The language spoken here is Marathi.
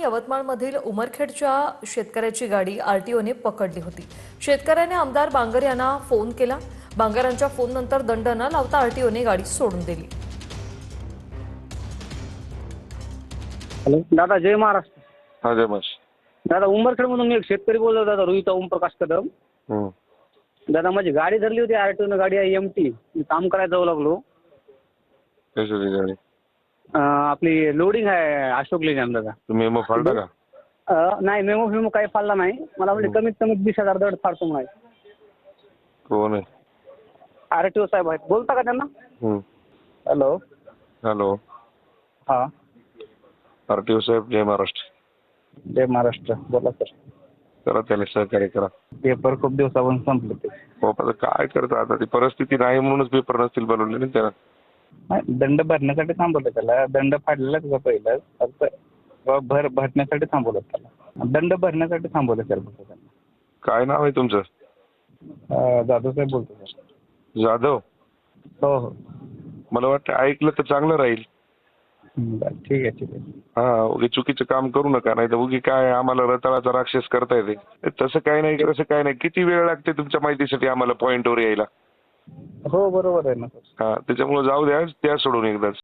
यवतमाळमधील उमरखेडच्या शेतकऱ्याची गाडी आरटीओने पकडली होती. शेतकऱ्याने आमदार बांगर यांना फोन केला. बांगरांच्या फोननंतर दंड न लावता आरटीओने गाडी सोडून दिली. हॅलो दादा, जय महाराष्ट्र. हा जय मश. दादा, उंबरखेडमधून मी एक शेतकरी बोलतो दादा, रोहित ओमप्रकाश कदम. दादा, माझी गाडी धरली होती आरटीओनं, गाडी आहे एमटी. मी काम करायला जाऊ लागलो. कशाची गाडी? आपली लोडिंग आहे अशोक लेलँड दादा. तुम्ही मेमो फाडला का? नाही, मेमो काही फाडला नाही. मला म्हणजे कमीत कमी 20,000 दंड फाडतो म्हणाय. कोण आहे? आरटीओ साहेब आहेत, बोलता का त्यांना? Hello hello. हा, आरटीओ साहेब, जय महाराष्ट्र. जय महाराष्ट्र. बोला सर. करा त्याला सहकार्य करा. पेपर खूप दिवसापासून संपले ते. हो, आता काय करता, आता ती परिस्थिती नाही म्हणूनच पेपर नसतील बनवले ना त्याला. नाही, दंड भरण्यासाठी थांबवलं त्याला. दंड फाडलेला त्याचा पहिला, फक्त भरण्यासाठी थांबवलं त्याला. दंड भरण्यासाठी थांबवलं सर फक्त त्यांना. काय नाव आहे तुमचं? जाधव साहेब बोलतो सर. जाधव. हो हो. मला वाटतं ऐकलं तर चांगलं राहील. बरं, ठीक आहे ठीक आहे. हा, उगी चुकीचं काम करू नका, नाही तर उगी काय आम्हाला रताळाचा राक्षस करता येते. तसं काही नाही, तसं काही नाही. किती वेळ लागते तुमच्या माहितीसाठी आम्हाला पॉईंटवर यायला? हो, बरोबर आहे ना सर. हा, त्याच्यामुळे जाऊ द्या, त्या सोडून एकदाच.